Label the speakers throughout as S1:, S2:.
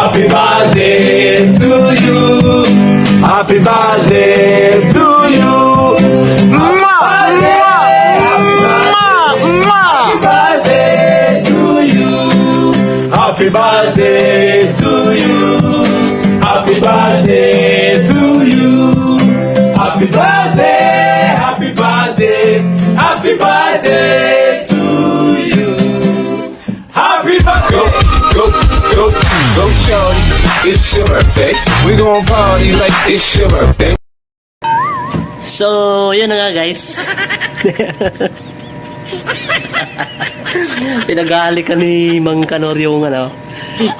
S1: Happy birthday to you. Happy birthday to you. Happy birthday to you. Happy birthday to you. Happy birthday, happy birthday, happy birthday to you. Happy birthday. Go, shorty. It's your birthday. We gon' party like it's your birthday.
S2: So, yun na nga guys. Pinag-aalikan ni Mang Kanor yung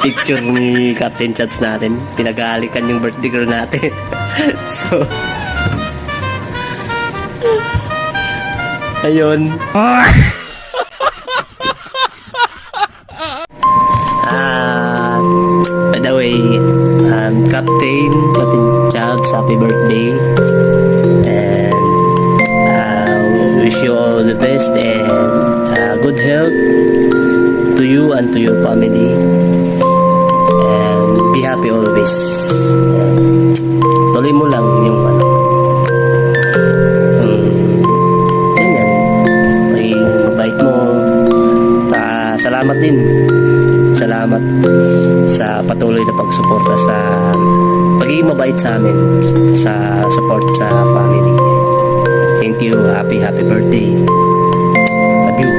S2: picture ni Captain Chaps natin. Pinag-aalikan yung birthday girl natin. So, ayun. By the way, Captain Chaps, happy birthday. And wish you all the best and good health to you and to your family, and be happy always. Tuloy mo lang yung ganyan, pagiging mabait mo. Salamat din, salamat sa patuloy na pagsuporta sa pagiging mabait sa amin, sa support sa family. Thank you. Happy birthday. Love you.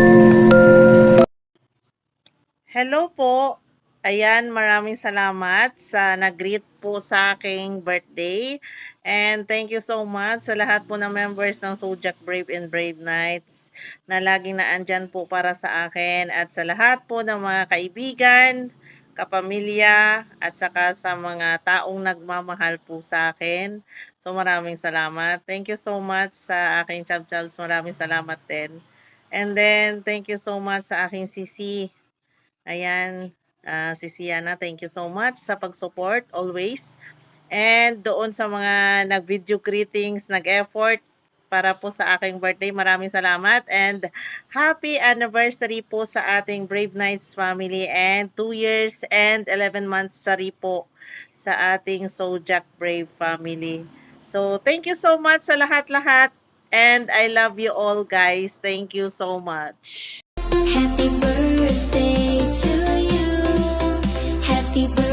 S3: Hello po. Ayan, maraming salamat sa nag-greet po sa aking birthday. And thank you so much sa lahat po ng members ng Zodiac Brave and Brave Knights na laging naandyan po para sa akin, at sa lahat po ng mga kaibigan, kapamilya, at saka sa mga taong nagmamahal po sa akin. So maraming salamat. Thank you so much sa aking Chabchals. Maraming salamat din. And then thank you so much sa aking sisi. Ayan, si Siana, thank you so much sa pag-support always. And doon sa mga nag-video greetings, nag-effort para po sa aking birthday, maraming salamat. And happy anniversary po sa ating Brave Knights family, and 2 years and 11 months sari po sa ating Zodiac Brave family. So, thank you so much sa lahat-lahat. And I love you all, guys. Thank you so much.
S4: Happy birthday to you. Happy birthday.